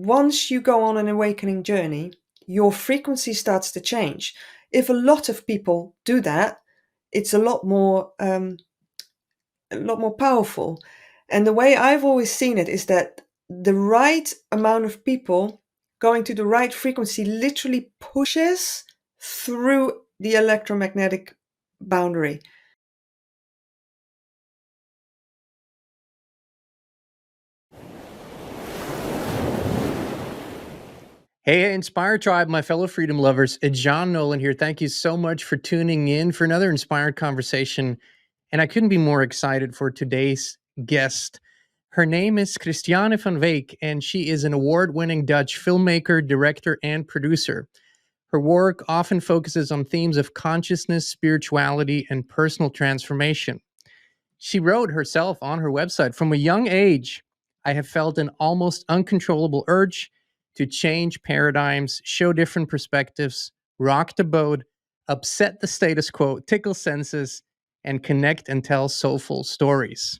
once you go on an awakening journey, your frequency starts to change. If a lot of people do that, it's a lot more powerful. And the way I've always seen it is that the right amount of people going to the right frequency literally pushes through the electromagnetic boundary. Hey, Inspire Tribe, my fellow freedom lovers. It's John Nolan here. Thank you so much for tuning in for another inspired conversation. And I couldn't be more excited for today's guest. Her name is Christianne Van Wijk, and she is an award-winning Dutch filmmaker, director, and producer. Her work often focuses on themes of consciousness, spirituality, and personal transformation. She wrote herself on her website, "From a young age, I have felt an almost uncontrollable urge to change paradigms, show different perspectives, rock the boat, upset the status quo, tickle senses, and connect and tell soulful stories."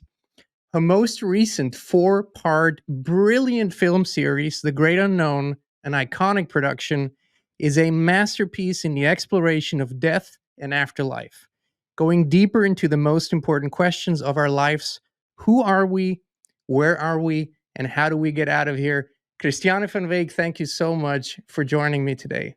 Her most recent 4-part brilliant film series, The Great Unknown, an iconic production, is a masterpiece in the exploration of death and afterlife, going deeper into the most important questions of our lives. Who are we? Where are we? And how do we get out of here? Christianne Van Wijk, thank you so much for joining me today.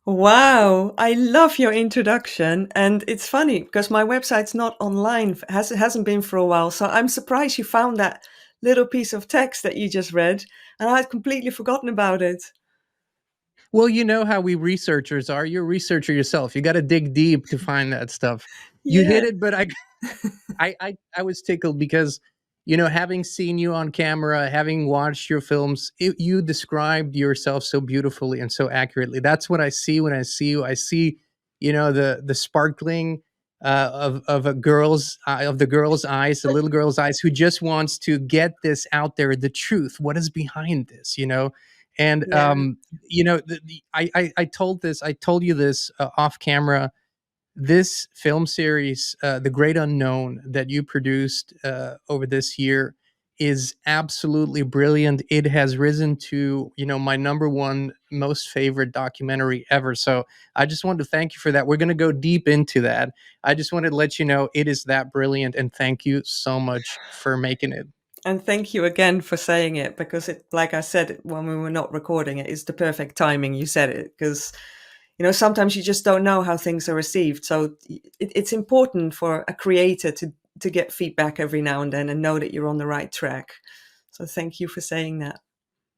Wow, I love your introduction. And it's funny because my website's not online, hasn't been for a while. So I'm surprised you found that little piece of text that you just read. And I had completely forgotten about it. Well, you know how we researchers are. You're a researcher yourself. You got to dig deep to find that stuff. You Yeah. hit it, but I was tickled because, you know, having seen you on camera, having watched your films, you described yourself so beautifully and so accurately. That's what I see when I see you. I see, you know, the sparkling of the girl's eyes, the little girl's eyes, who just wants to get this out there, the truth. What is behind this, you know? And Yeah. you know, I told you this off camera. This film series, The Great Unknown, that you produced over this year is absolutely brilliant. It has risen to, you know, my number one most favorite documentary ever. So I just wanted to thank you for that. We're going to go deep into that. I just wanted to let you know it is that brilliant, and thank you so much for making it. And thank you again for saying it because it, like I said when we were not recording it, is the perfect timing you said it because, you know, sometimes you just don't know how things are received. So it's important for a creator to get feedback every now and then and know that you're on the right track. So thank you for saying that.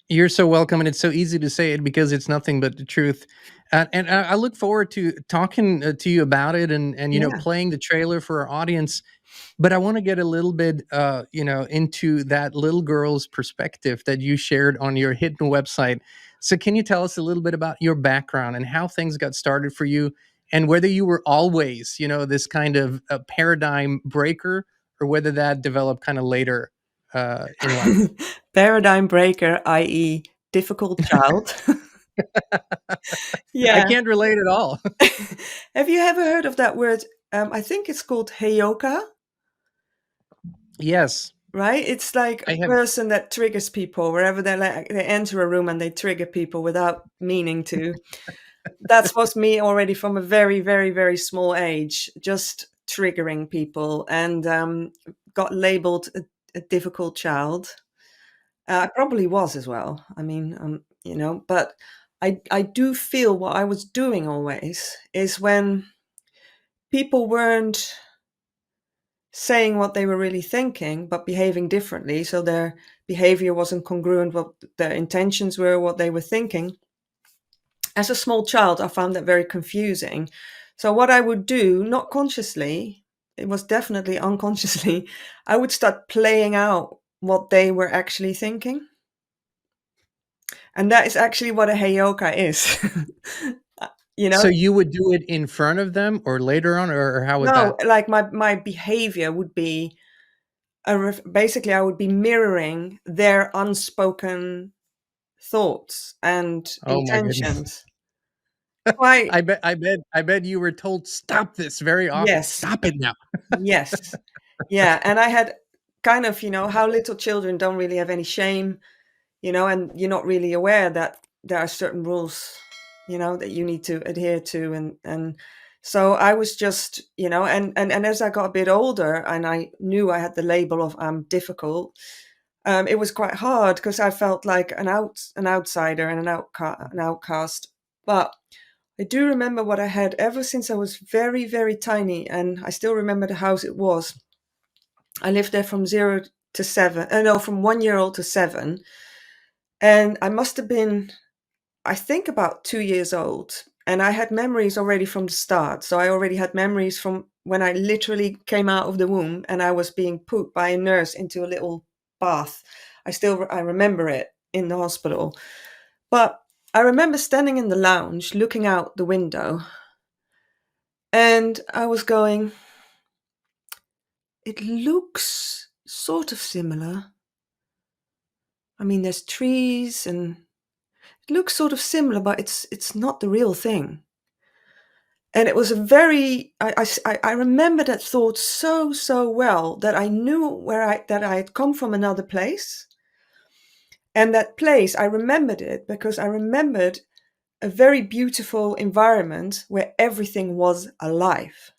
You're so welcome, and it's so easy to say it because it's nothing but the truth. And I look forward to talking to you about it, and you know, Yeah. playing the trailer for our audience. But I want to get a little bit, you know, into that little girl's perspective that you shared on your hidden website. So, can you tell us a little bit about your background and how things got started for you, and whether you were always, you know, this kind of a paradigm breaker, or whether that developed kind of later in life? Paradigm breaker, i.e., difficult child. I Yeah. can't relate at all. Have you ever heard of that word? I think it's called heyoka, Yes, right? It's like I a have. person that triggers people wherever they enter a room and they trigger people without meaning to. That was me already from a very, very, very small age, just triggering people, and got labeled a difficult child. I probably was as well. I mean, you know, but I do feel what I was doing always is when people weren't saying what they were really thinking, but behaving differently. So their behavior wasn't congruent with what their intentions were, what they were thinking. As a small child, I found that very confusing. So what I would do, not consciously, it was definitely unconsciously, I would start playing out what they were actually thinking. And that is actually what a heyoka is. You So know? you would do it in front of them or later on, or how would No, that? like my behavior would be basically I would be mirroring their unspoken thoughts and Oh my goodness. intentions. Quite I bet you were told, "Stop this," very often. yes, "Stop it now." yes. Yeah, and I had kind of, you know, how little children don't really have any shame. and you're not really aware that there are certain rules, that you need to adhere to. And so I was just, and as I got a bit older and I knew I had the label of difficult, it was quite hard because I felt like an outsider and an outcast. But I do remember what I had ever since I was very, very tiny, and I still remember the house it was. I lived there from 0 to 7. No, from 1 year old to 7, and I must have been, I think, about 2 years old. And I had memories already from the start. So I already had memories from when I literally came out of the womb and I was being put by a nurse into a little bath. I remember it in the hospital. But I remember standing in the lounge, looking out the window, and I was going, it looks sort of similar. I mean, there's trees and it looks sort of similar, but it's not the real thing. And it was a very, I remember that thought so, so well that I knew that I had come from another place. And that place, I remembered it because I remembered a very beautiful environment where everything was alive.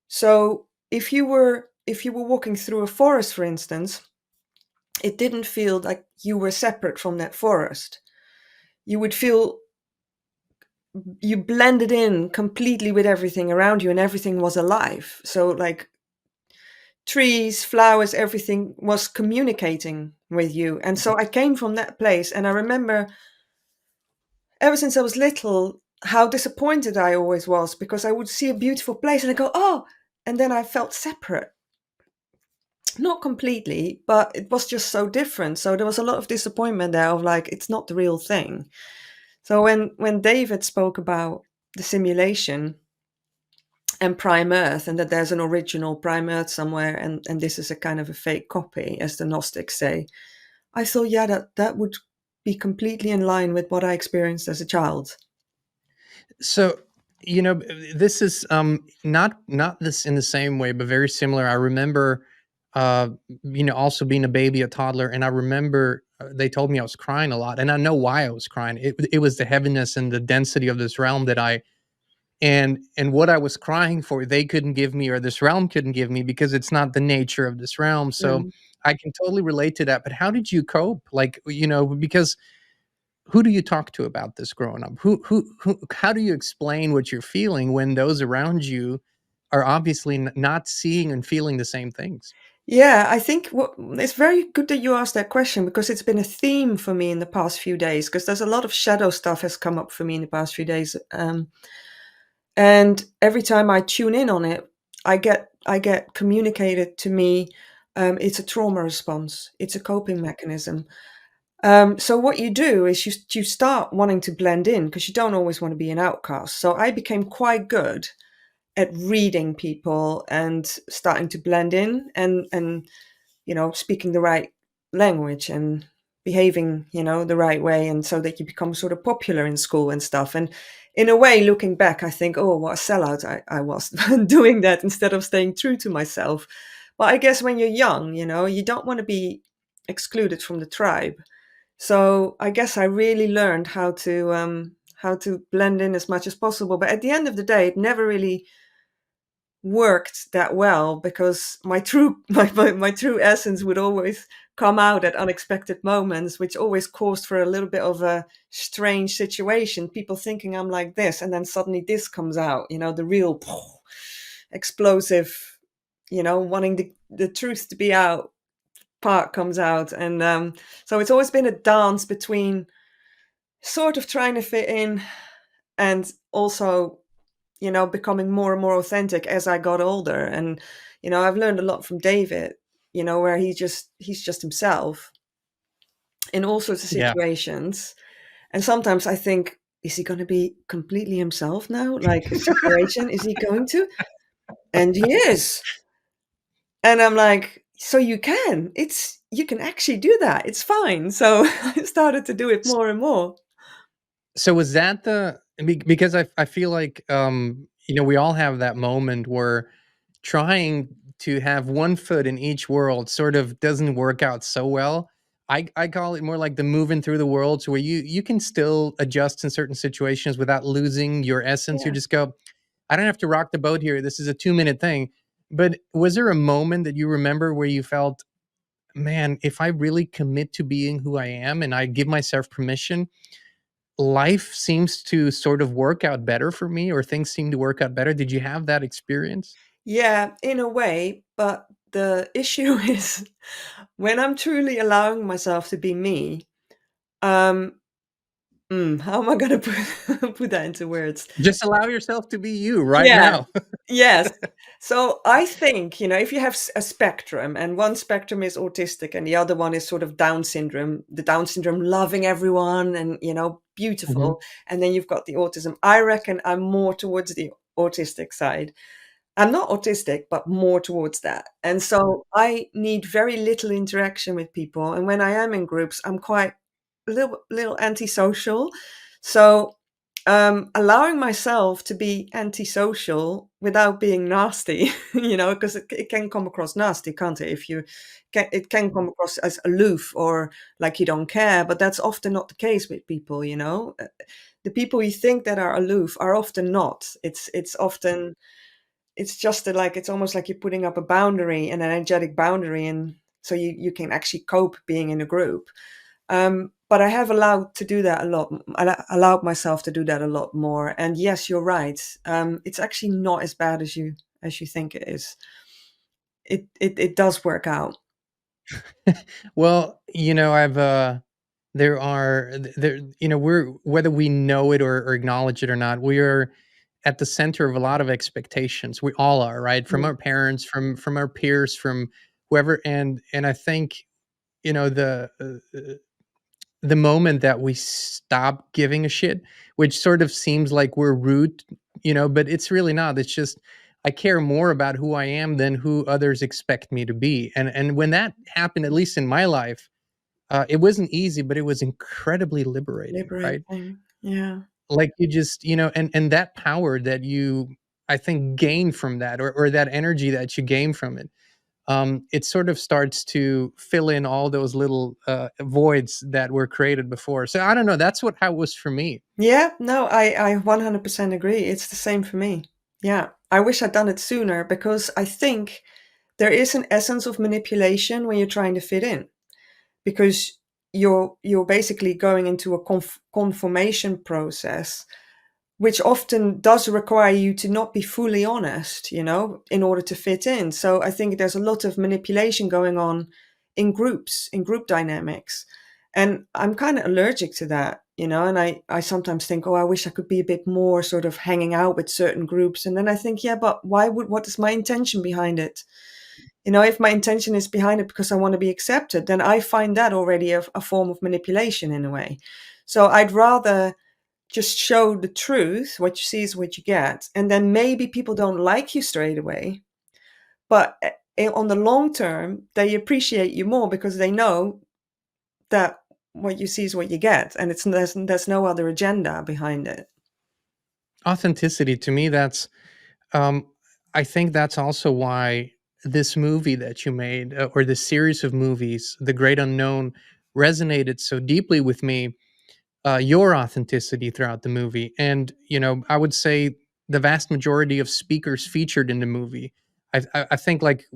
So if you were walking through a forest, for instance, it didn't feel like you were separate from that forest. You would feel you blended in completely with everything around you and everything was alive. So like trees, flowers, everything was communicating with you. And so I came from that place, and I remember ever since I was little how disappointed I always was because I would see a beautiful place and I go, oh, and then I felt separate. Not completely, but it was just so different. So there was a lot of disappointment there of like, it's not the real thing. So when David spoke about the simulation and Prime Earth, and that there's an original Prime Earth somewhere, and this is a kind of a fake copy, as the Gnostics say, I thought, yeah, that would be completely in line with what I experienced as a child. So, this is not this in the same way, but very similar. I remember uh also being a baby, a toddler, and I remember they told me I was crying a lot, and I know why I was crying. It was the heaviness and the density of this realm that I and what I was crying for, they couldn't give me, or this realm couldn't give me, because it's not the nature of this realm. So Mm. I can totally relate to that. But how did you cope? Like, because who do you talk to about this growing up? Who how do you explain what you're feeling when those around you are obviously not seeing and feeling the same things? Yeah, I think it's very good that you asked that question because it's been a theme for me in the past few days. Because there's a lot of shadow stuff has come up for me in the past few days, and every time I tune in on it, I get communicated to me. It's a trauma response. It's a coping mechanism. So what you do is you start wanting to blend in because you don't always want to be an outcast. So I became quite good at reading people and starting to blend in and speaking the right language and behaving the right way, and so that you become sort of popular in school and stuff. And in a way, looking back, I think, oh, what a sellout I was doing that instead of staying true to myself. But I guess when you're young, you don't want to be excluded from the tribe. So I guess I really learned how to blend in as much as possible. But at the end of the day, it never really worked that well because my true my true essence would always come out at unexpected moments, which always caused for a little bit of a strange situation. People thinking I'm like this, and then suddenly this comes out. The real explosive, wanting the truth to be out part comes out, and so it's always been a dance between sort of trying to fit in and also becoming more and more authentic as I got older. And I've learned a lot from David, where he's just himself in all sorts of Yeah. situations. And sometimes I think, is he going to be completely himself now? Like a situation, is he going to? And he is. And I'm like, so you can actually do that. It's fine. So I started to do it more and more. So was that because I feel like we all have that moment where trying to have one foot in each world sort of doesn't work out so well. I call it more like the moving through the world, so where you can still adjust in certain situations without losing your essence. You Yeah. just go, I don't have to rock the boat here. This is a 2-minute thing. But was there a moment that you remember where you felt, man, if I really commit to being who I am and I give myself permission, life seems to sort of work out better for me, or things seem to work out better? Did you have that experience? Yeah, in a way, but the issue is when I'm truly allowing myself to be me, um, how am I gonna put put that into words? Just allow yourself to be you right Yeah. now. Yes. So I think, if you have a spectrum and one spectrum is autistic and the other one is sort of Down syndrome, the Down syndrome loving everyone and, Mhm. beautiful. And then you've got the autism. I reckon I'm more towards the autistic side. I'm not autistic, but more towards that. And so I need very little interaction with people. And when I am in groups, I'm quite a little antisocial. So allowing myself to be antisocial without being nasty, because it can come across nasty, can't it? It can come across as aloof or like you don't care, but that's often not the case with people. The people you think that are aloof are often not. It's often it's just like it's almost like you're putting up a boundary, an energetic boundary, and so you can actually cope being in a group. But I have allowed to do that a lot. Allowed myself to do that a lot more. And yes, you're right. It's actually not as bad as you think it is. It does work out. Well, I've there are there we're, whether we know it or acknowledge it or not, we are at the center of a lot of expectations. We all are, right? From Mm. our parents, from our peers, from whoever. And I think, the moment that we stop giving a shit, which sort of seems like we're rude, but it's really not. It's just I care more about who I am than who others expect me to be. And when that happened, at least in my life, it wasn't easy, but it was incredibly liberating, right? Liberating. Yeah. Like, you just, and that power that you, I think, gain from that, or that energy that you gain from it, it sort of starts to fill in all those little voids that were created before. So I don't know. That's how it was for me. Yeah. No, I 100% agree. It's the same for me. Yeah. I wish I'd done it sooner because I think there is an essence of manipulation when you're trying to fit in. Because you're basically going into a conformation process, which often does require you to not be fully honest, in order to fit in. So I think there's a lot of manipulation going on in groups, in group dynamics. And I'm kind of allergic to that, and I sometimes think, oh, I wish I could be a bit more sort of hanging out with certain groups. And then I think, yeah, but what is my intention behind it? If my intention is behind it because I want to be accepted, then I find that already a form of manipulation in a way. So I'd rather just show the truth. What you see is what you get. And then maybe people don't like you straight away, but on the long term, they appreciate you more because they know that what you see is what you get. And there's no other agenda behind it. Authenticity, to me, that's, um, I think that's also why this movie that you made, or this series of movies, The Great Unknown, resonated so deeply with me. Your authenticity throughout the movie, and I would say the vast majority of speakers featured in the movie. I think, like,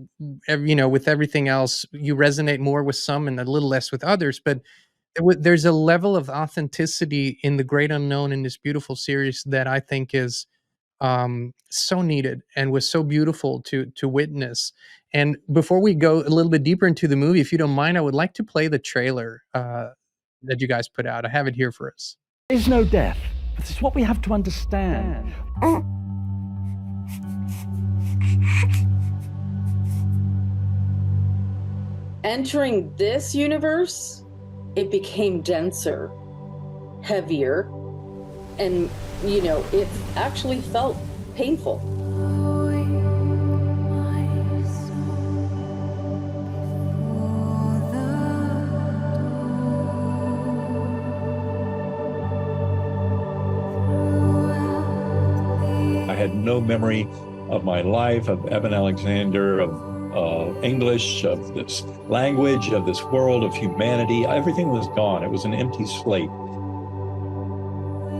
with everything else, you resonate more with some and a little less with others. But there's a level of authenticity in The Great Unknown, in this beautiful series, that I think is so needed and was so beautiful to witness. And before we go a little bit deeper into the movie, if you don't mind, I would like to play the trailer that you guys put out. I have it here for us. There is no death. This is what we have to understand. Entering this universe, it became denser, heavier, and, it actually felt painful. I had no memory of my life, of Evan Alexander, of English, of this language, of this world, of humanity. Everything was gone. It was an empty slate.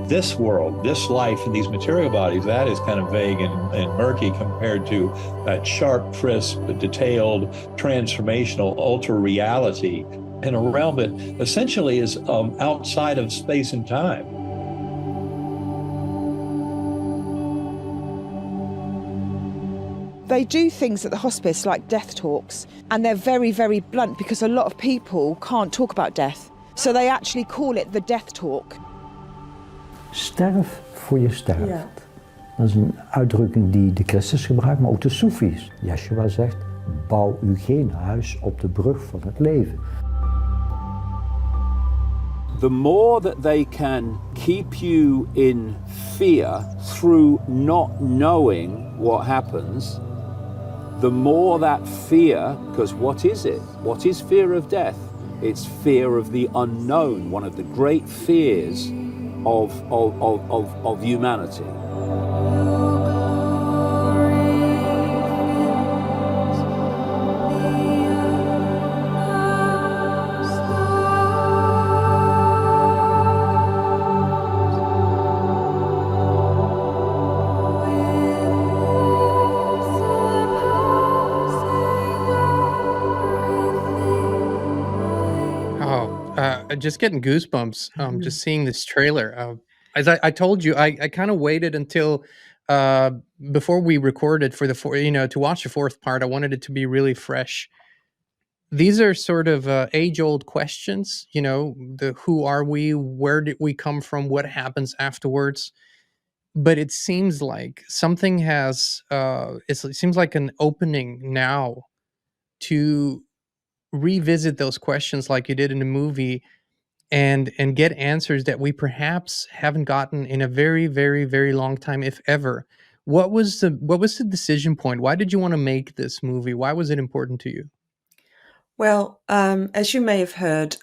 This world, this life in these material bodies, that is kind of vague and murky compared to that sharp, crisp, detailed, transformational, ultra reality in a realm that essentially is outside of space and time. They do things at the hospice like death talks, and they're very, very blunt because a lot of people can't talk about death. So they actually call it the death talk. Sterf voor je sterft. Ja. Dat is een uitdrukking die de christenen gebruiken, maar ook de Soefies. Yeshua zegt, bouw u geen huis op de brug van het leven. The more that they can keep you in fear through not knowing what happens, the more that fear, because what is it? What is fear of death? It's fear of the unknown, one of the great fears of humanity. Just getting goosebumps just seeing this trailer. As I told you, I kind of waited until before we recorded for to watch the fourth part. I wanted it to be really fresh. These are sort of age-old questions, the who are we, where did we come from, what happens afterwards. But it seems like something has it seems like an opening now to revisit those questions like you did in the movie, and get answers that we perhaps haven't gotten in a very, very, very long time, if ever. What was the decision point? Why did you want to make this movie? Why was it important to you? Well, as you may have heard,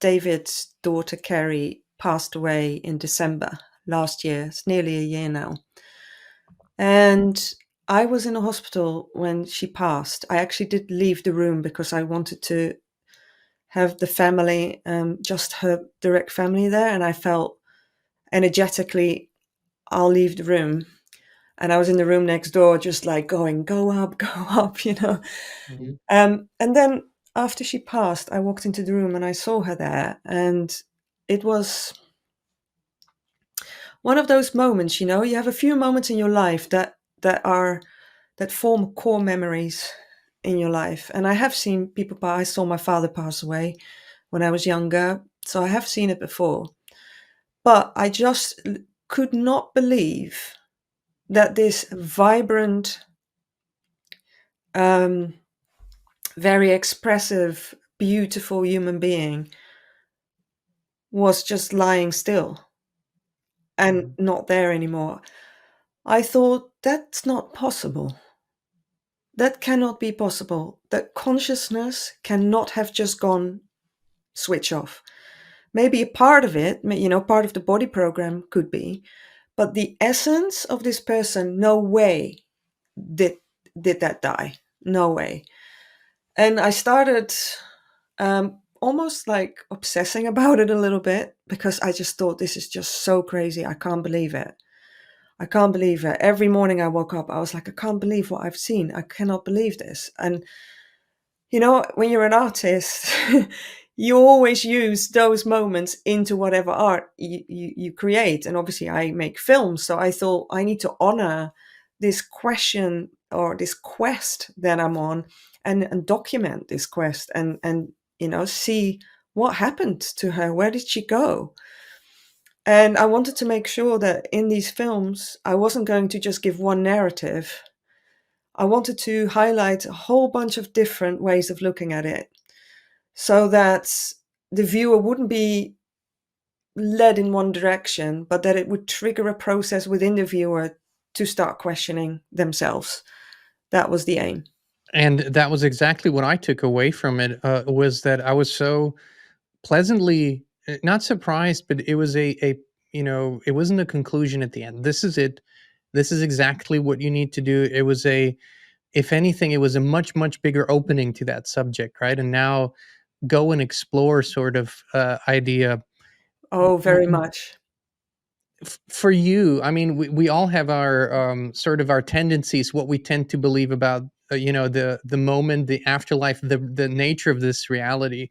David's daughter Carrie passed away in December last year. It's nearly a year now. And I was in a hospital when she passed. I actually did leave the room because I wanted to have the family, just her direct family there. And I felt energetically, I'll leave the room. And I was in the room next door, just like going, go up, Mm-hmm. And then after she passed, I walked into the room and I saw her there. And it was one of those moments, you have a few moments in your life that form core memories in your life. And I have seen people pass. I saw my father pass away when I was younger, so I have seen it before. But I just could not believe that this vibrant, very expressive, beautiful human being was just lying still and not there anymore. I thought, that's not possible. That cannot be possible. That consciousness cannot have just gone switch off. Maybe a part of it, part of the body program could be, but the essence of this person, no way did that die. No way. And I started almost like obsessing about it a little bit, because I just thought, this is just so crazy. I can't believe it. I can't believe it. Every morning I woke up, I was like, I can't believe what I've seen. I cannot believe this. And, when you're an artist, you always use those moments into whatever art you create. And obviously I make films. So I thought, I need to honor this question or this quest that I'm on, and document this quest and see what happened to her. Where did she go? And I wanted to make sure that in these films, I wasn't going to just give one narrative. I wanted to highlight a whole bunch of different ways of looking at it, so that the viewer wouldn't be led in one direction, but that it would trigger a process within the viewer to start questioning themselves. That was the aim. And that was exactly what I took away from it, was that I was so pleasantly not surprised, but it was it wasn't a conclusion at the end. This is it. This is exactly what you need to do. It was if anything, it was a much, much bigger opening to that subject, right? And now go and explore sort of idea. Oh, very much. For you, I mean, we all have our sort of our tendencies, what we tend to believe about, the moment, the afterlife, the nature of this reality.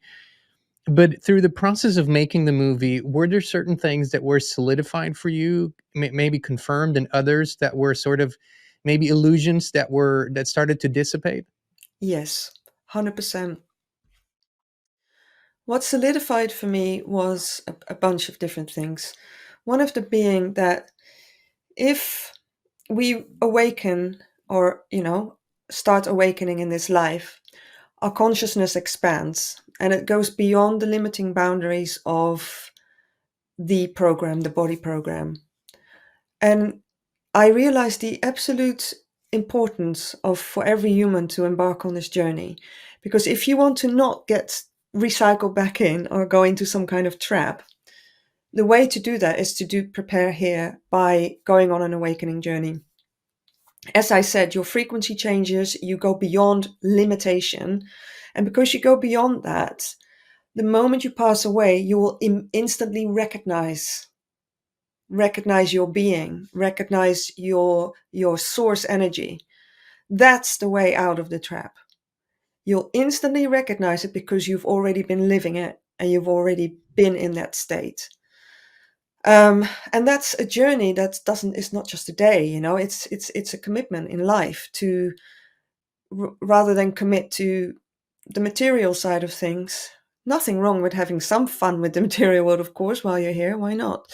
But through the process of making the movie, were there certain things that were solidified for you, maybe confirmed, and others that were sort of maybe illusions that started to dissipate? Yes, 100%. What solidified for me was a bunch of different things. One of them being that if we awaken or, start awakening in this life, our consciousness expands and it goes beyond the limiting boundaries of the program, the body program. And I realized the absolute importance for every human to embark on this journey. Because if you want to not get recycled back in or go into some kind of trap, the way to do that is to prepare here by going on an awakening journey. As I said, your frequency changes, you go beyond limitation. And because you go beyond that, the moment you pass away, you will instantly recognize your being, recognize your source energy. That's the way out of the trap. You'll instantly recognize it because you've already been living it and you've already been in that state. And that's a journey that is not just a day, it's a commitment in life to rather than commit to the material side of things. Nothing wrong with having some fun with the material world, of course, while you're here. Why not?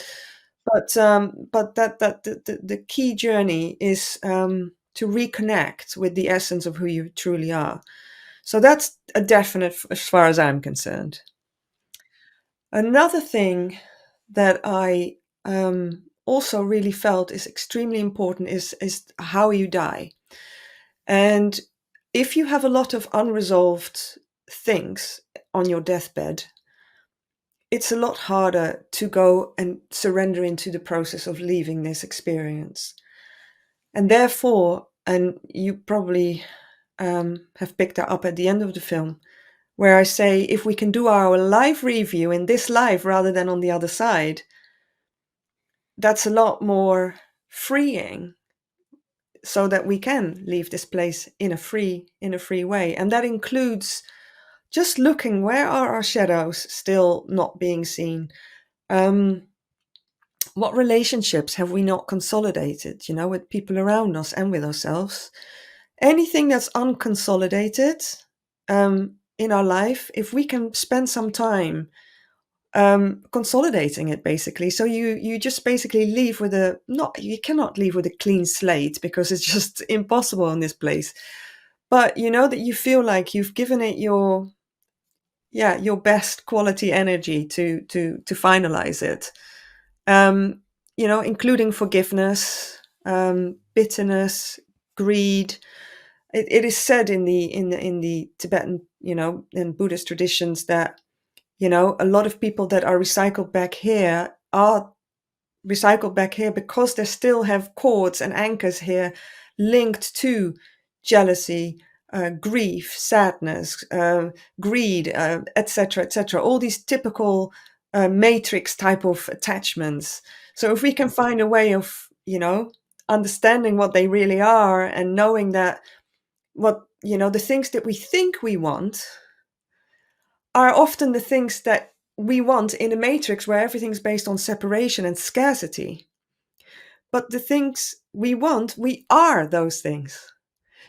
But the key journey is to reconnect with the essence of who you truly are. So that's a definite as far as I'm concerned. Another thing that I also really felt is extremely important is how you die. And if you have a lot of unresolved things on your deathbed, it's a lot harder to go and surrender into the process of leaving this experience. And therefore, and you probably have picked that up at the end of the film, where I say, if we can do our live review in this life rather than on the other side, that's a lot more freeing, so that we can leave this place in a free way. And that includes just looking, where are our shadows still not being seen? What relationships have we not consolidated, with people around us and with ourselves? Anything that's unconsolidated in our life, if we can spend some time consolidating it, basically. So you just basically leave with you cannot leave with a clean slate, because it's just impossible in this place. But that you feel like you've given it your best quality energy to finalize it. Including forgiveness, bitterness, greed. It is said in the Tibetan, and Buddhist traditions that, a lot of people that are recycled back here because they still have cords and anchors here linked to jealousy, grief, sadness, greed, etc., etc. All these typical matrix type of attachments. So if we can find a way of, understanding what they really are, and knowing that the things that we think we want are often the things that we want in a matrix where everything's based on separation and scarcity. But the things we want, we are those things.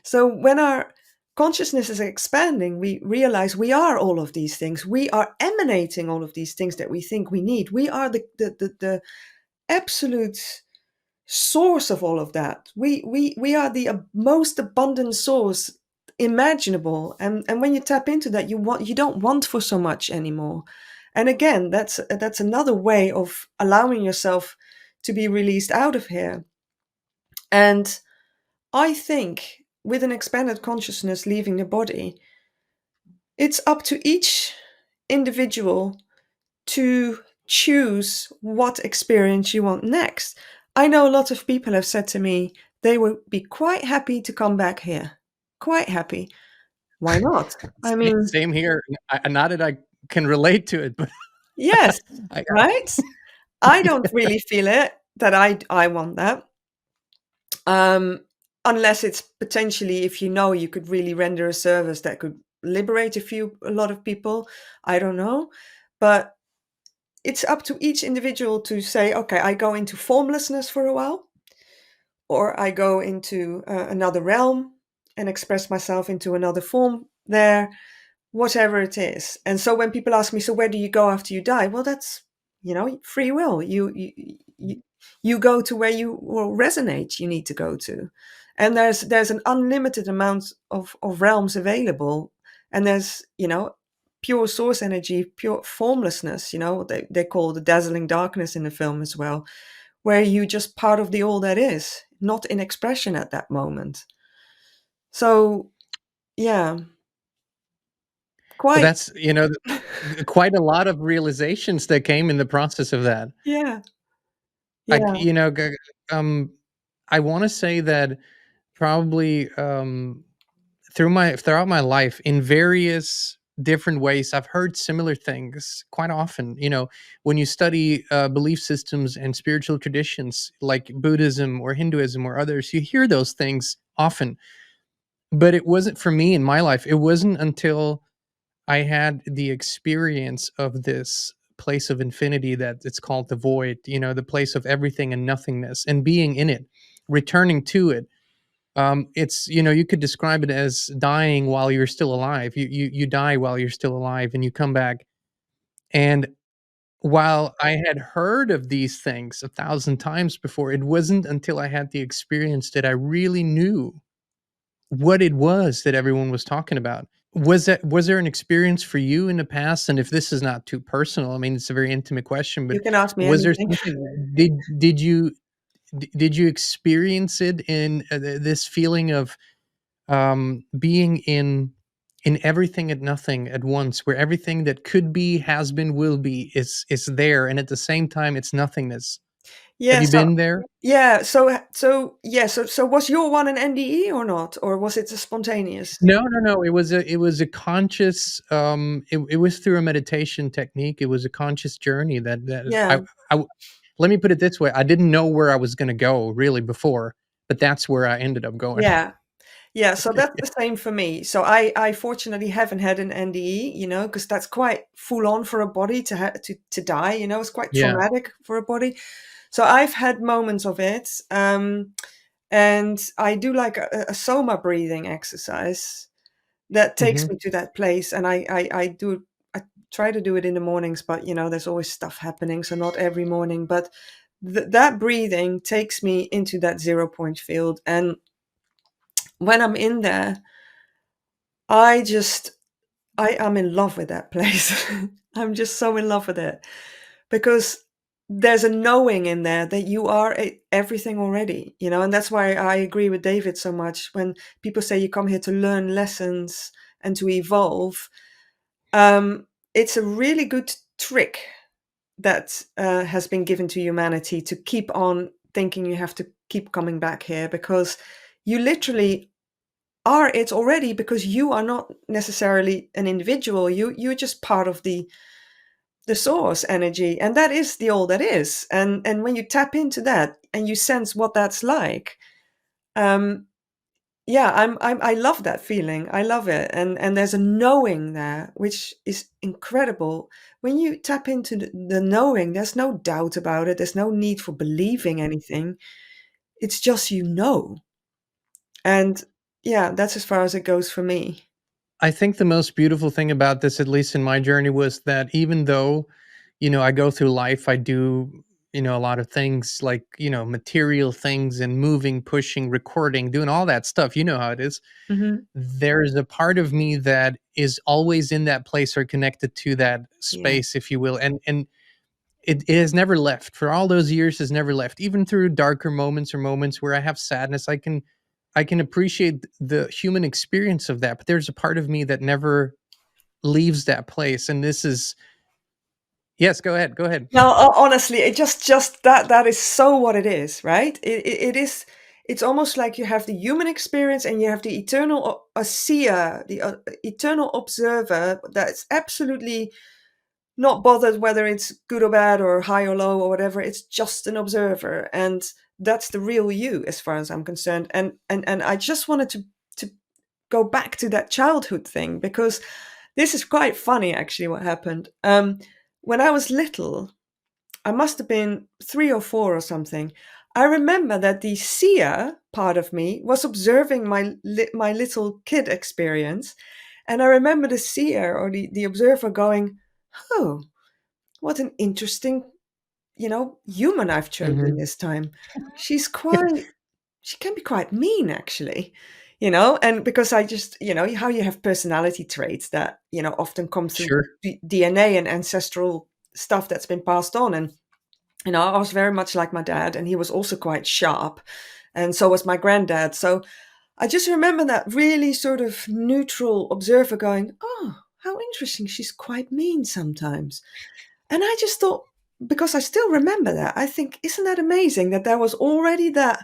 So when our consciousness is expanding, we realize we are all of these things. We are emanating all of these things that we think we need. We are the absolute source of all of that. We are the most abundant source imaginable. And when you tap into that, you don't want for so much anymore. And again, that's another way of allowing yourself to be released out of here. And I think with an expanded consciousness leaving the body, it's up to each individual to choose what experience you want next. I know a lot of people have said to me they would be quite happy to come back here. quite happy. Why not? I mean, Same here. Not that I can relate to it, but yes, I, right? I don't really feel it that I want that. Unless it's potentially, if you know you could really render a service that could liberate a lot of people. I don't know. But it's up to each individual to say, okay, I go into formlessness for a while, or I go into another realm and express myself into another form there, whatever it is. And so when people ask me, so where do you go after you die? Well, that's, free will. You go to where you will resonate, you need to go to. And there's an unlimited amount of realms available. And there's, pure source energy, pure formlessness, what they call the dazzling darkness in the film as well, where you just part of the all that is, not in expression at that moment. So, yeah. well, Quite. that's, quite a lot of realizations that came in the process of that. Yeah. Like, Yeah. I want to say that probably throughout my life, in various different ways, I've heard similar things quite often. When you study belief systems and spiritual traditions like Buddhism or Hinduism or others, you hear those things often. But it wasn't for me in my life. It wasn't until I had the experience of this place of infinity that it's called the void, the place of everything and nothingness, and being in it, returning to it. It's, you could describe it as dying while you're still alive. You die while you're still alive, and you come back. And while I had heard of these things 1,000 times before, it wasn't until I had the experience that I really knew what it was that everyone was talking about. Was there an experience for you in the past? And if this is not too personal, I mean, it's a very intimate question, but You can ask me was there anything. something, did you experience it in this feeling of being in everything and nothing at once, where everything that could be, has been, will be is there, and at the same time it's nothingness? Have Yeah. you been there? Yeah. So was your one an NDE or not, or was it a spontaneous? No. It was a conscious. It was through a meditation technique. It was a conscious journey that Yeah. I let me put it this way: I didn't know where I was going to go really before, but that's where I ended up going. Yeah. Yeah. So that's the same for me. So I fortunately haven't had an NDE, because that's quite full on for a body to die. It's quite Yeah. traumatic for a body. So I've had moments of it, and I do like a soma breathing exercise that takes me to that place. And I try to do it in the mornings, but there's always stuff happening, so not every morning. But that breathing takes me into that 0 point field, and when I'm in there, I'm in love with that place. I'm just so in love with it, because there's a knowing in there that you are everything already, and that's why I agree with David so much when people say you come here to learn lessons and to evolve. It's a really good trick that has been given to humanity to keep on thinking you have to keep coming back here, because you literally are it already, because you are not necessarily an individual. You're just part of the source energy, and that is the all that is. And when you tap into that and you sense what that's like, I love that feeling. I love it, and there's a knowing there which is incredible. When you tap into the knowing, there's no doubt about it. There's no need for believing anything. It's just and that's as far as it goes for me. I think the most beautiful thing about this, at least in my journey, was that even though, I go through life, I do, a lot of things like, material things and moving, pushing, recording, doing all that stuff. You know how it is. Mhm. There's a part of me that is always in that place or connected to that space, if you will. And it has never left. For all those years, has never left. Even through darker moments or moments where I have sadness, I can appreciate the human experience of that. But there's a part of me that never leaves that place. And this is, yes, go ahead. No, honestly, it just that is so what it is, right? It is it's almost like you have the human experience and you have the eternal seer, the eternal observer that's absolutely not bothered whether it's good or bad or high or low or whatever. It's just an observer, and that's the real you, as far as I'm concerned. And I just wanted to go back to that childhood thing, because this is quite funny, actually, what happened. When I was little, I must have been 3 or 4 or something. I remember that the seer part of me was observing my little kid experience. And I remember the seer or the observer going, oh, what an interesting, human I've chosen this time. She can be quite mean, actually, and because I just, how you have personality traits that, often come through Sure. DNA and ancestral stuff that's been passed on. And, I was very much like my dad, and he was also quite sharp. And so was my granddad. So I just remember that really sort of neutral observer going, oh, how interesting. She's quite mean sometimes. And I just thought, because I still remember that, I think, isn't that amazing that there was already the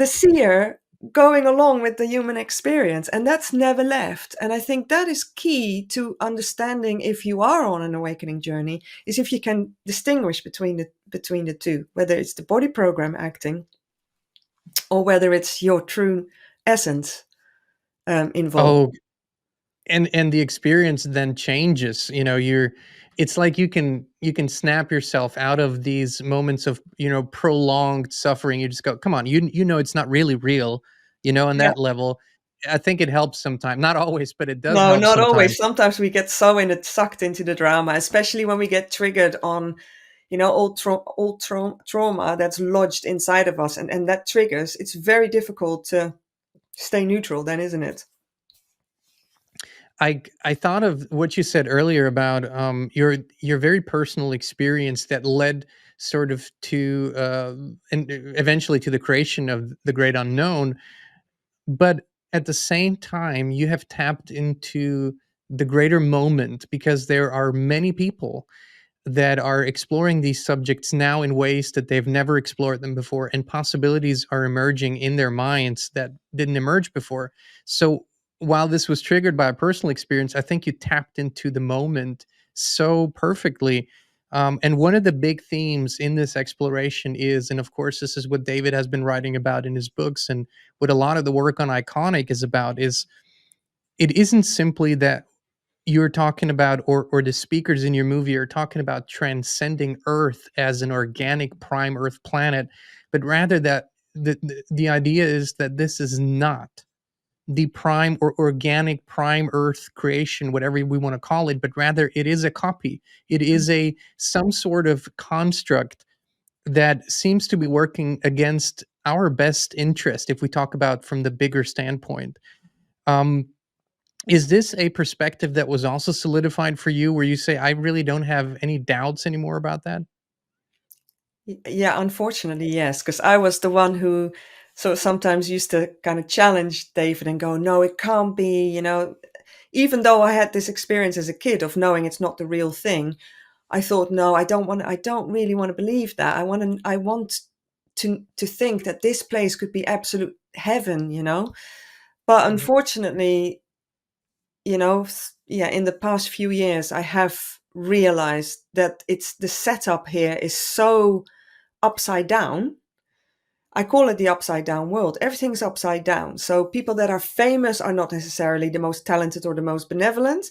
seer going along with the human experience, and that's never left. And I think that is key to understanding if you are on an awakening journey, is if you can distinguish between the two, whether it's the body program acting or whether it's your true essence involved. Oh, and the experience then changes. It's like you can snap yourself out of these moments of prolonged suffering. You just go, come on, it's not really real, on Yeah. that level. I think it helps sometimes, not always, but it does No, help not always. sometimes. Sometimes we get so sucked into the drama, especially when we get triggered on, old trauma that's lodged inside of us, and that triggers. It's very difficult to stay neutral then, isn't it? I thought of what you said earlier about your very personal experience that led sort of to and eventually to the creation of the great unknown, but at the same time you have tapped into the greater moment, because there are many people that are exploring these subjects now in ways that they've never explored them before, and possibilities are emerging in their minds that didn't emerge before. So while this was triggered by a personal experience, I think you tapped into the moment so perfectly. And one of the big themes in this exploration is, and of course this is what David has been writing about in his books, and what a lot of the work on ICKONIC is about, is it isn't simply that you're talking about, or the speakers in your movie are talking about transcending Earth as an organic prime Earth planet, but rather that the idea is that this is not the prime or organic prime Earth creation, whatever we want to call it, but rather it is a copy. It is some sort of construct that seems to be working against our best interest, if we talk about from the bigger standpoint. Is this a perspective that was also solidified for you, where you say, I really don't have any doubts anymore about that? Yeah, unfortunately, yes, because I was the one who sometimes used to kind of challenge David and go, no, it can't be, even though I had this experience as a kid of knowing it's not the real thing. I thought, no, I don't really want to believe that. I want to think that this place could be absolute heaven, But unfortunately, in the past few years, I have realized that the setup here is so upside down. I call it the upside down world. Everything's upside down. So people that are famous are not necessarily the most talented or the most benevolent.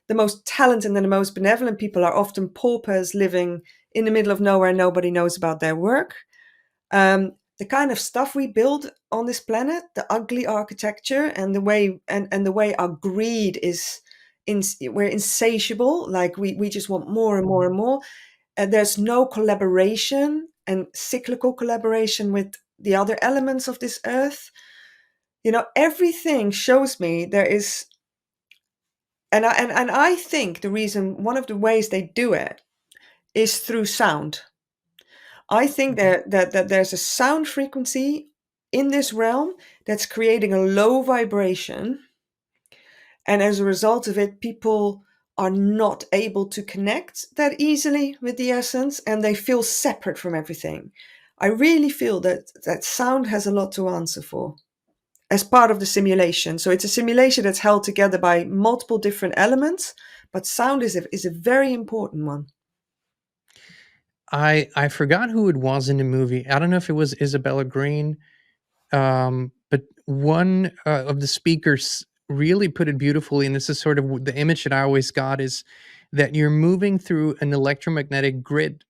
The most talented and the most benevolent people are often paupers living in the middle of nowhere. Nobody knows about their work. The kind of stuff we build on this planet, the ugly architecture, and the way the way our greed is, we're insatiable. Like we just want more and more and more. And there's no collaboration and cyclical collaboration with the other elements of this earth. Everything shows me there is, and I think one of the ways they do it is through sound. I think that there's a sound frequency in this realm that's creating a low vibration. And as a result of it, people are not able to connect that easily with the essence, and they feel separate from everything. I really feel that sound has a lot to answer for as part of the simulation. So it's a simulation that's held together by multiple different elements, but sound is a very important one. I forgot who it was in the movie. I don't know if it was Isabella Green, but one of the speakers really put it beautifully, and this is sort of the image that I always got, is that you're moving through an electromagnetic grid,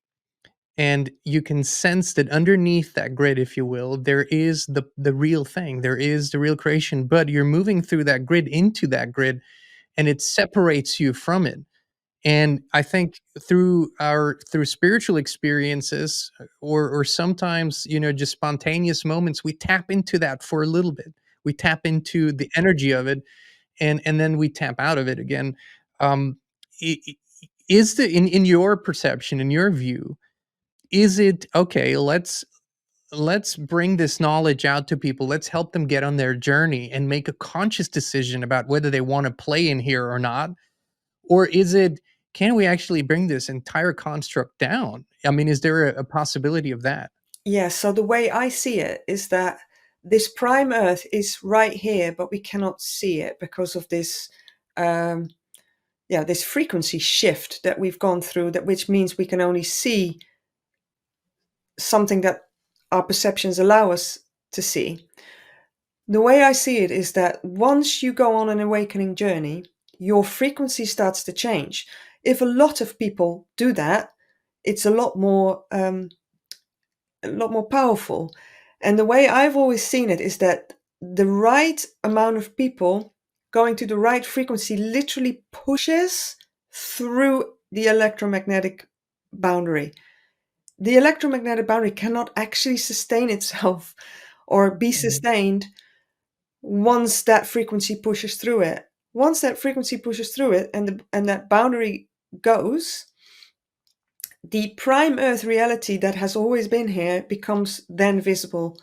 and you can sense that underneath that grid, if you will, there is the real thing, there is the real creation, but you're moving through that grid into that grid, and it separates you from it. And I think through spiritual experiences, or sometimes, just spontaneous moments, we tap into that for a little bit. We tap into the energy of it, and then we tap out of it again. Is in your perception, in your view, is it okay? Let's bring this knowledge out to people. Let's help them get on their journey and make a conscious decision about whether they want to play in here or not. Or is it, can we actually bring this entire construct down? I mean, is there a possibility of that? Yes. So the way I see it is that this prime Earth is right here, but we cannot see it because of this, this frequency shift that we've gone through. Which means we can only see something that our perceptions allow us to see. The way I see it is that once you go on an awakening journey, your frequency starts to change. If a lot of people do that, it's a lot more powerful. And the way I've always seen it is that the right amount of people going to the right frequency literally pushes through the electromagnetic boundary. The electromagnetic boundary cannot actually sustain itself or be sustained once that frequency pushes through it. Once that frequency pushes through it and that boundary goes, the prime Earth reality that has always been here becomes then visible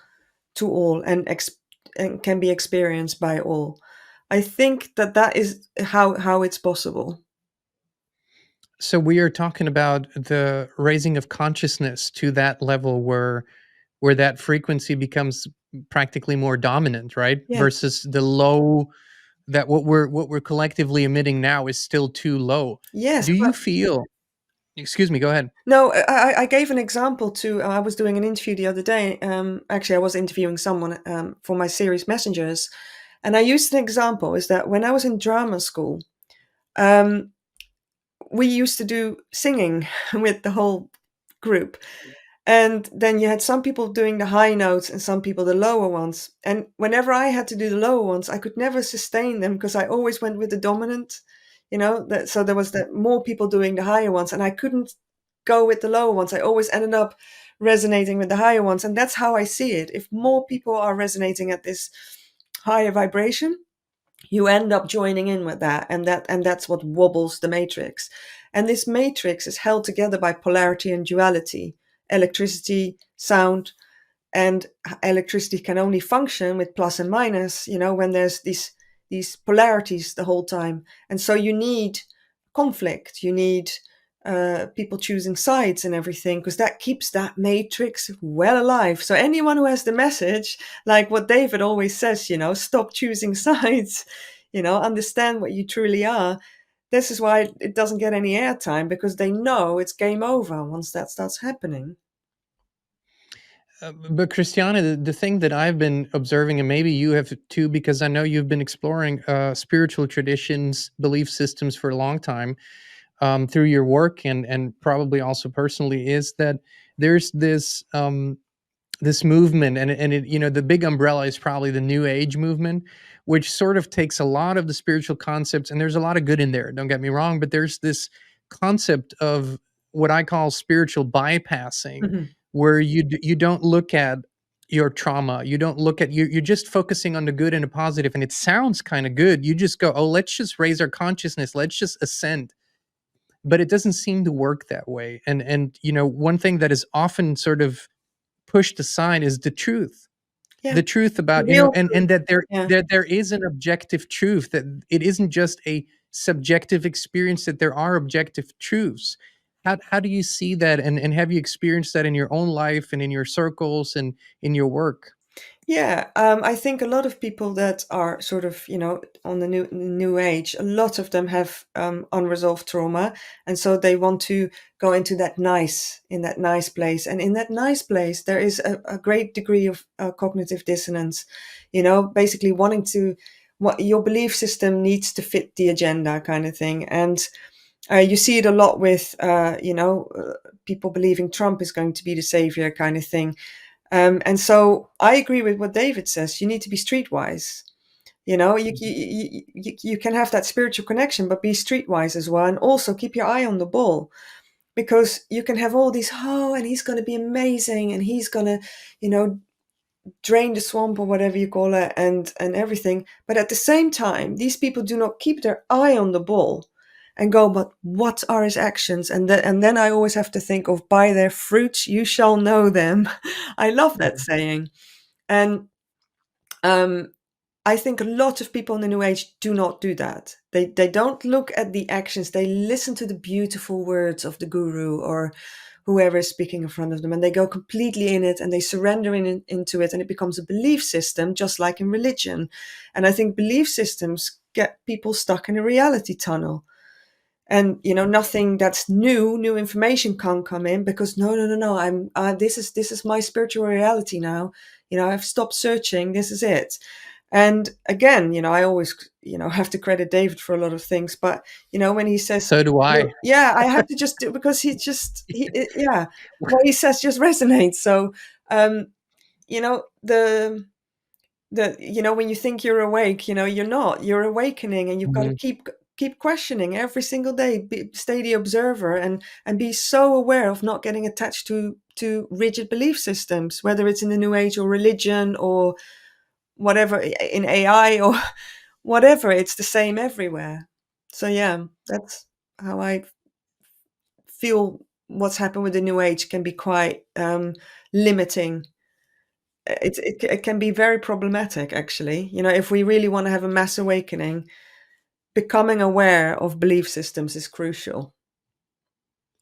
to all and can be experienced by all. I think that is how it's possible. So we are talking about the raising of consciousness to that level where that frequency becomes practically more dominant, right? Yeah. Versus the low, that what we're collectively emitting now is still too low. Yes. Do you feel? Excuse me. Go ahead. No, I gave an example to. I was doing an interview the other day. Actually, I was interviewing someone for my series Messengers, and I used an example. Is that when I was in drama school, we used to do singing with the whole group. And then you had some people doing the high notes and some people the lower ones. And whenever I had to do the lower ones, I could never sustain them because I always went with the dominant, so there was more people doing the higher ones and I couldn't go with the lower ones. I always ended up resonating with the higher ones. And that's how I see it. If more people are resonating at this higher vibration, you end up joining in with that. And that's what wobbles the matrix. And this matrix is held together by polarity and duality. Electricity, sound, and electricity can only function with plus and minus, when there's these polarities the whole time. And so you need conflict, you need people choosing sides and everything, because that keeps that matrix well alive. So anyone who has the message, like what David always says, stop choosing sides, understand what you truly are. This is why it doesn't get any airtime, because they know it's game over once that starts happening. But Christiane, the thing that I've been observing, and maybe you have too, because I know you've been exploring spiritual traditions, belief systems for a long time through your work and probably also personally, is that there's this this movement, and it, the big umbrella is probably the New Age movement, which sort of takes a lot of the spiritual concepts, and there's a lot of good in there, don't get me wrong, but there's this concept of what I call spiritual bypassing, where you don't look at your trauma, you don't look at, you're just focusing on the good and the positive, and it sounds kind of good. You just go, oh, let's just raise our consciousness, let's just ascend. But it doesn't seem to work that way. And one thing that is often sort of pushed aside is the truth. Yeah. The truth about, and that there is an objective truth, that it isn't just a subjective experience, that there are objective truths. How do you see that, and have you experienced that in your own life and in your circles and in your work? Yeah, I think a lot of people that are sort of, on the new age, a lot of them have unresolved trauma, and so they want to go into that nice place, and in that nice place there is a great degree of cognitive dissonance. Basically wanting to, what your belief system needs to fit the agenda, kind of thing, and you see it a lot with, people believing Trump is going to be the savior, kind of thing. And so I agree with what David says. You need to be streetwise. You can have that spiritual connection, but be streetwise as well. And also keep your eye on the ball, because you can have all these, and he's going to be amazing, and he's going to, drain the swamp or whatever you call it, and everything. But at the same time, these people do not keep their eye on the ball and go, but what are his actions? And then I always have to think of, by their fruits you shall know them. I love that saying. And I think a lot of people in the New Age do not do that. They don't look at the actions. They listen to the beautiful words of the guru or whoever is speaking in front of them, and they go completely in it, and they surrender into it, and it becomes a belief system, just like in religion. And I think belief systems get people stuck in a reality tunnel. And nothing that's new information can't come in, because no, this is my spiritual reality now. I've stopped searching. This is it. And again, I always have to credit David for a lot of things, but when he says, So do I. yeah, I have to just do, because what he says just resonates. So when you think you're awake, you're not. You're awakening, and you've got to keep questioning every single day. Stay the observer, and be so aware of not getting attached to rigid belief systems, whether it's in the New Age or religion or whatever, in AI or whatever. It's the same everywhere. So yeah, that's how I feel. What's happened with the New Age can be quite limiting. It can be very problematic, actually. If we really want to have a mass awakening, becoming aware of belief systems is crucial.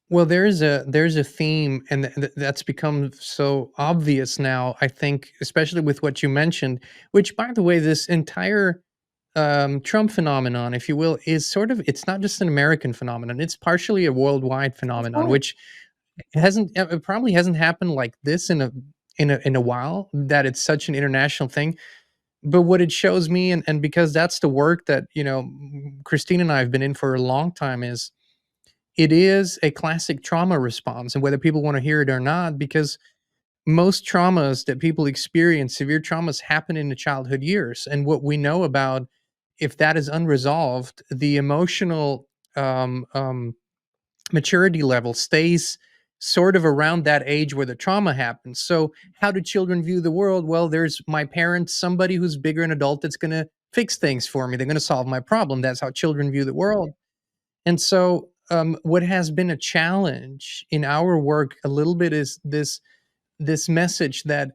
Well, there's a theme, and that's become so obvious now, I think, especially with what you mentioned, which, by the way, this entire Trump phenomenon, if you will, is sort of, it's not just an American phenomenon, it's partially a worldwide phenomenon, which it probably hasn't happened like this in a while, that it's such an international thing. But what it shows me, and because that's the work that Christine and I have been in for a long time, is it is a classic trauma response, and whether people want to hear it or not, because most traumas that people experience, severe traumas, happen in the childhood years. And what we know about, if that is unresolved, the emotional maturity level stays sort of around that age where the trauma happens. So how do children view the world? Well, there's my parents, somebody who's bigger, an adult that's going to fix things for me. They're going to solve my problem. That's how children view the world. And so what has been a challenge in our work a little bit is this message that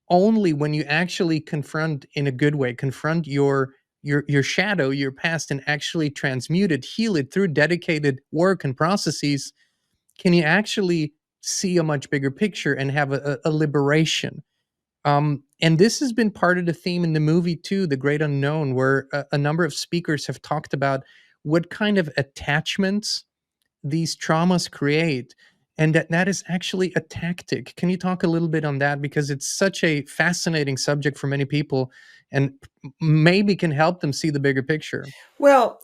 only when you actually confront, in a good way, confront your shadow, your past, and actually transmute it, heal it through dedicated work and processes, can you actually see a much bigger picture and have a liberation. And this has been part of the theme in the movie too, The Great Unknown, where a number of speakers have talked about what kind of attachments these traumas create, and that is actually a tactic. Can you talk a little bit on that? Because it's such a fascinating subject for many people, and maybe can help them see the bigger picture. Well,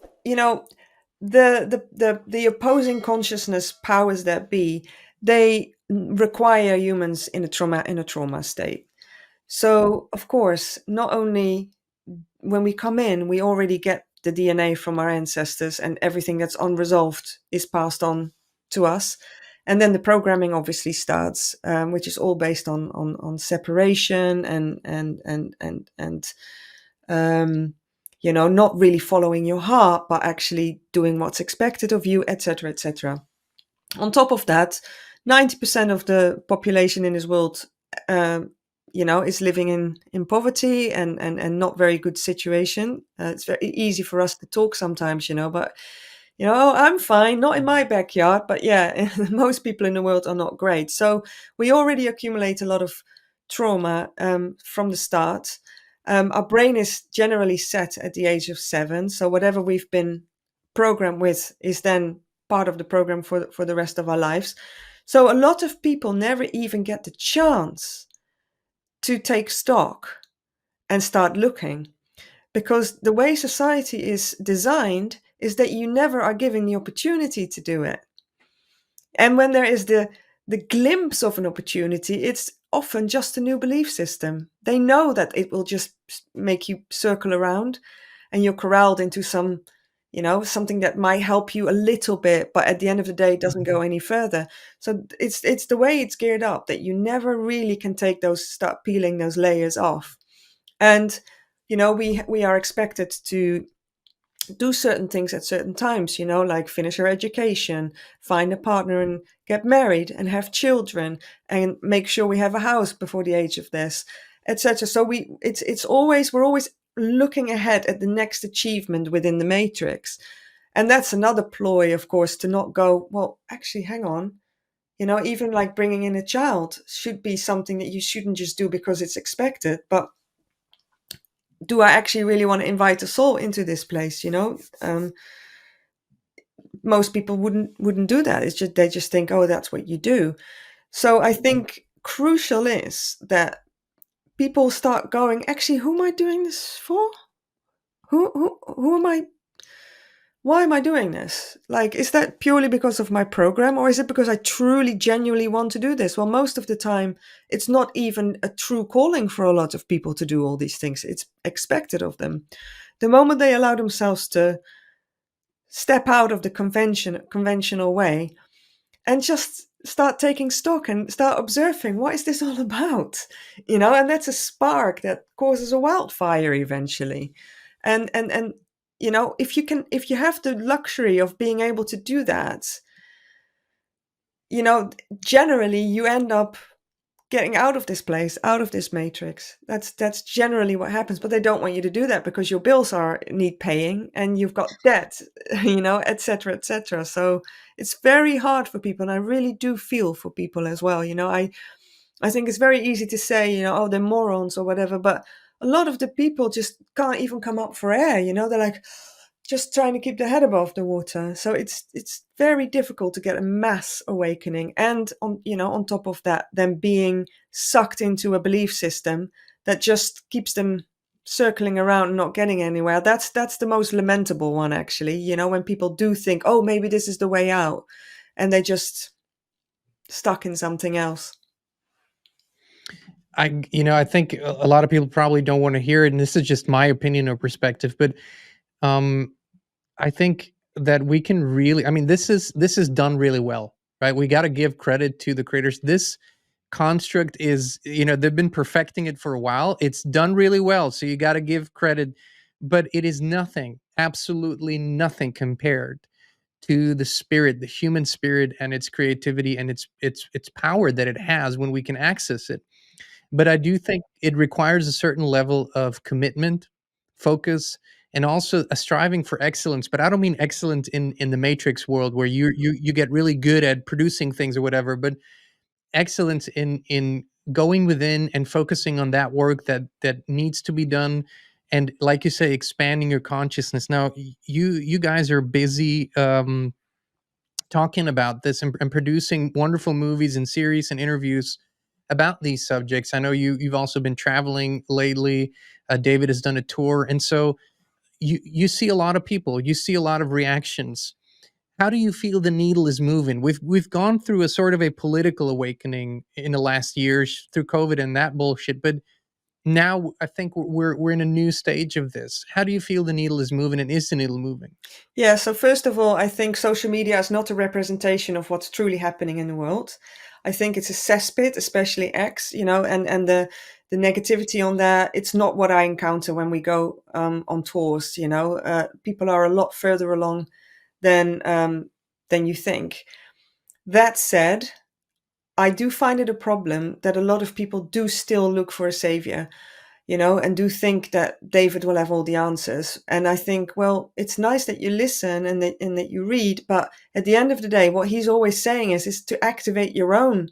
the opposing consciousness powers that be, they require humans in a trauma state. So of course, not only when we come in, we already get the DNA from our ancestors, and everything that's unresolved is passed on to us. And then the programming obviously starts, which is all based on separation and not really following your heart, but actually doing what's expected of you, etc., etc. On top of that, 90% of the population in this world, is living in poverty and not very good situation. It's very easy for us to talk sometimes, but Oh, I'm fine, not in my backyard, but yeah, most people in the world are not great. So we already accumulate a lot of trauma from the start. Our brain is generally set at the age of 7, so whatever we've been programmed with is then part of the program for the rest of our lives. So a lot of people never even get the chance to take stock and start looking, because the way society is designed is that you never are given the opportunity to do it. And when there is the glimpse of an opportunity, it's often just a new belief system. They know that it will just make you circle around and you're corralled into some, something that might help you a little bit, but at the end of the day, it doesn't go any further. So it's the way it's geared up that you never really can start peeling those layers off. And, we are expected to do certain things at certain times, like finish our education, find a partner and get married and have children and make sure we have a house before the age of this, etc. So we're always looking ahead at the next achievement within the matrix. And that's another ploy, of course, to not go, well, actually, hang on. Even like bringing in a child should be something that you shouldn't just do because it's expected, but do I actually really want to invite a soul into this place? Most people wouldn't do that. It's just, they just think, oh, that's what you do. So I think crucial is that people start going, actually, who am I doing this for? Who am I? Why am I doing this? Like, is that purely because of my program, or is it because I truly, genuinely want to do this? Well, most of the time, it's not even a true calling for a lot of people to do all these things. It's expected of them. The moment they allow themselves to step out of the conventional way and just start taking stock and start observing, what is this all about? And that's a spark that causes a wildfire eventually. And if you have the luxury of being able to do that, generally you end up getting out of this place, out of this matrix. That's generally what happens. But they don't want you to do that because your bills need paying and you've got debt, et cetera, et cetera. So it's very hard for people, and I really do feel for people as well. I think it's very easy to say, oh, they're morons or whatever, but a lot of the people just can't even come up for air. They're like just trying to keep their head above the water. So it's very difficult to get a mass awakening, and on top of that, them being sucked into a belief system that just keeps them circling around and not getting anywhere. That's the most lamentable one, actually. When people do think, oh, maybe this is the way out, and they just stuck in something else. I think a lot of people probably don't want to hear it, and this is just my opinion or perspective, but I think that we can really, this is done really well, right? We got to give credit to the creators. This construct is, they've been perfecting it for a while. It's done really well, so you got to give credit, but it is nothing, absolutely nothing compared to the spirit, the human spirit, and its creativity and its power that it has when we can access it. But I do think it requires a certain level of commitment, focus, and also a striving for excellence. But I don't mean excellence in the matrix world where you get really good at producing things or whatever, but excellence in going within and focusing on that work that needs to be done. And like you say, expanding your consciousness. Now, you guys are busy talking about this and producing wonderful movies and series and interviews about these subjects. I know you've also been traveling lately. David has done a tour, and so you see a lot of people. You see a lot of reactions. How do you feel the needle is moving? We've gone through a sort of a political awakening in the last years through COVID and that bullshit, but now I think we're in a new stage of this. How do you feel the needle is moving, and is the needle moving? Yeah, so first of all, I think social media is not a representation of what's truly happening in the world. I think it's a cesspit, especially X, and the negativity on that. It's not what I encounter when we go on tours. People are a lot further along than you think. That said, I do find it a problem that a lot of people do still look for a savior. and do think that David will have all the answers. And I think, well, it's nice that you listen and that you read, but at the end of the day, what he's always saying is to activate your own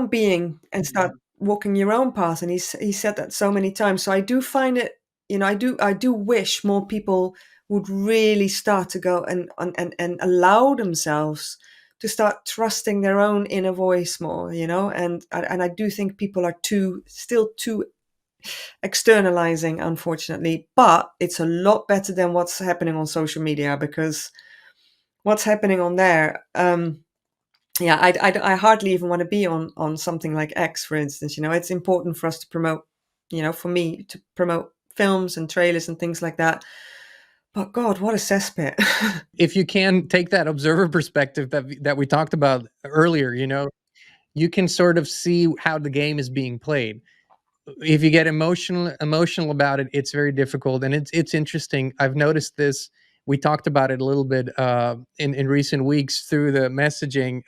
being and start walking your own path. And he said that so many times. So I do find it, I do wish more people would really start to go and allow themselves to start trusting their own inner voice more, and I do think people are still too externalizing, unfortunately, but it's a lot better than what's happening on social media, because what's happening on there, I hardly even want to be on something like X, for instance. It's important for us to promote, for me to promote films and trailers and things like that. But God, what a cesspit. If you can take that observer perspective that we talked about earlier, you can sort of see how the game is being played. If you get emotional about it, it's very difficult. And it's interesting. I've noticed this. We talked about it a little bit in recent weeks through the messaging.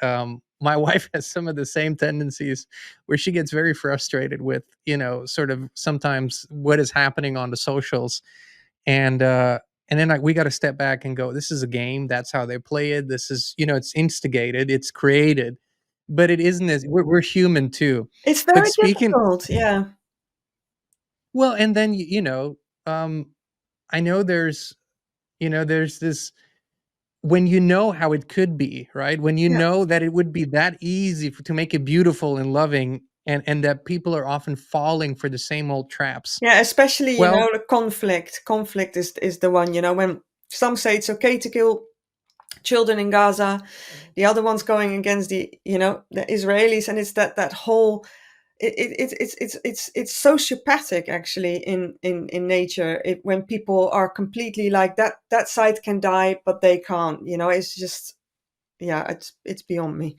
My wife has some of the same tendencies where she gets very frustrated with, sort of sometimes what is happening on the socials. And then we got to step back and go, this is a game. That's how they play it. This is, it's instigated, it's created, but it isn't as we're human too. It's But very speaking, difficult. Yeah. well, and then, I know there's this, when you know how it could be, right? When you Yeah. know that it would be that easy to make it beautiful and loving, and that people are often falling for the same old traps. Yeah, especially, Well, the conflict. Conflict is the one, when some say it's okay to kill children in Gaza, the other one's going against the Israelis, and it's that whole it's sociopathic actually in nature. When people are completely like that side can die, but they can't. It's just, yeah, it's beyond me.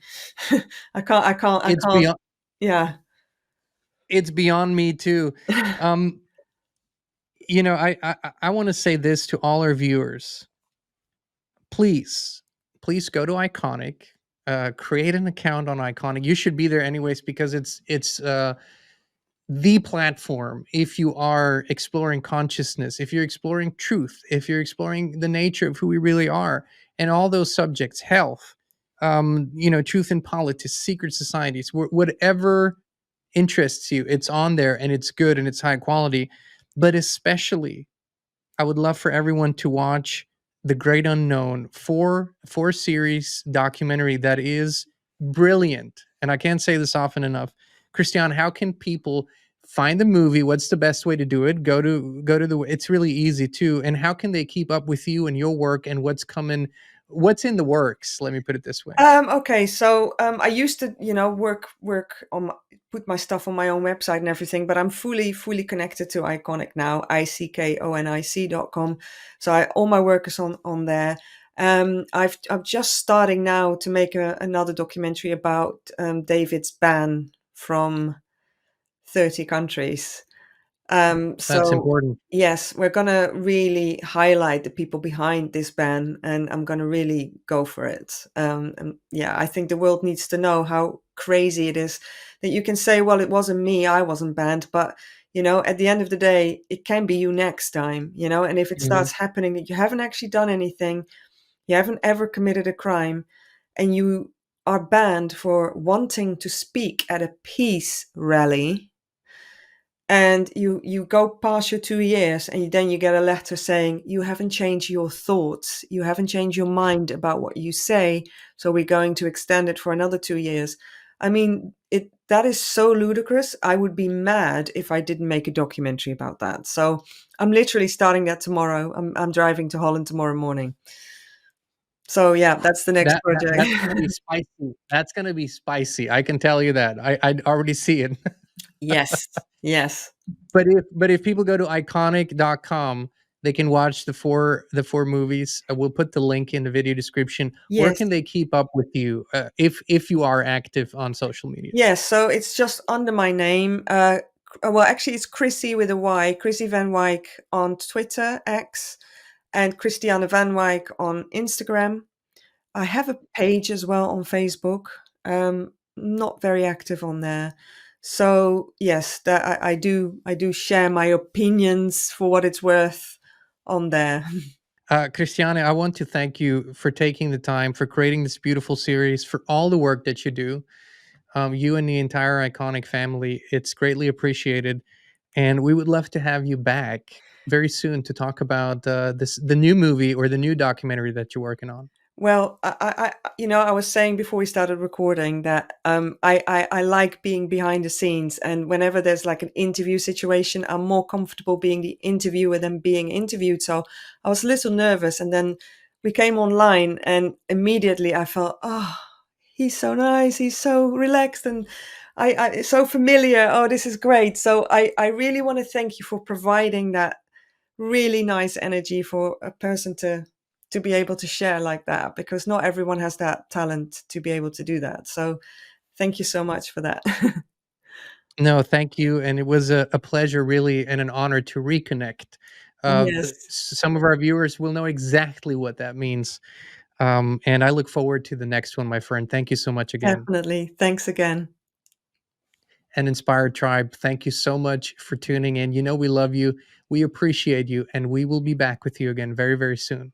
I can't. it's beyond Yeah. it's beyond me too. I want to say this to all our viewers. Please go to ICKONIC, create an account on ICKONIC. You should be there anyways, because it's the platform if you are exploring consciousness, if you're exploring truth, if you're exploring the nature of who we really are, and all those subjects, health, truth in politics, secret societies, whatever interests you, it's on there, and it's good and it's high quality. But especially, I would love for everyone to watch The Great Unknown, four series documentary that is brilliant. And I can't say this often enough. Christianne, how can people find the movie? What's the best way to do it? Go to it's really easy too. And how can they keep up with you and your work and what's in the works? Let me put it this way. Okay, so I used to, work on put my stuff on my own website and everything, but I'm fully connected to ICKONIC now, ICKONIC.com. So all my work is on there. I'm just starting now to make another documentary about David's ban from 30 countries. That's important. Yes, we're going to really highlight the people behind this ban, and I'm going to really go for it. And yeah, I think the world needs to know how crazy it is that you can say, well, it wasn't me, I wasn't banned, but at the end of the day, it can be you next time, and if it starts happening that you haven't actually done anything, you haven't ever committed a crime, and you are banned for wanting to speak at a peace rally, and you go past your 2 years, and then you get a letter saying you haven't changed your thoughts, you haven't changed your mind about what you say, so we're going to extend it for another 2 years. I mean, that is so ludicrous. I would be mad if I didn't make a documentary about that. So I'm literally starting that tomorrow. I'm driving to Holland tomorrow morning. So yeah, that's the next project. That's going to be spicy. That's going to be spicy. I can tell you that. I already see it. Yes. But if people go to ICKONIC.com, they can watch the four movies. We'll put the link in the video description. Yes. Where can they keep up with you if you are active on social media? Yes, so it's just under my name. Well, actually, it's Chrissy with a Y, Chrissy Van Wijk on Twitter, X, and Christianne Van Wijk on Instagram. I have a page as well on Facebook. Not very active on there. So yes, that I do share my opinions for what it's worth on there. Christiane, I want to thank you for taking the time, for creating this beautiful series, for all the work that you do. You and the entire ICKONIC family, it's greatly appreciated. And we would love to have you back very soon to talk about the new movie or the new documentary that you're working on. Well, I was saying before we started recording that I like being behind the scenes, and whenever there's like an interview situation, I'm more comfortable being the interviewer than being interviewed. So I was a little nervous, and then we came online, and immediately I felt, oh, he's so nice, he's so relaxed, and I so familiar. Oh, this is great. So I really want to thank you for providing that really nice energy for a person to be able to share like that, because not everyone has that talent to be able to do that. So thank you so much for that. No, thank you. And it was a pleasure, really, and an honor to reconnect. Yes, Some of our viewers will know exactly what that means. And I look forward to the next one, my friend. Thank you so much again. definitely. Thanks again. And Inspired Tribe, thank you so much for tuning in. You know we love you, we appreciate you, and we will be back with you again very, very soon.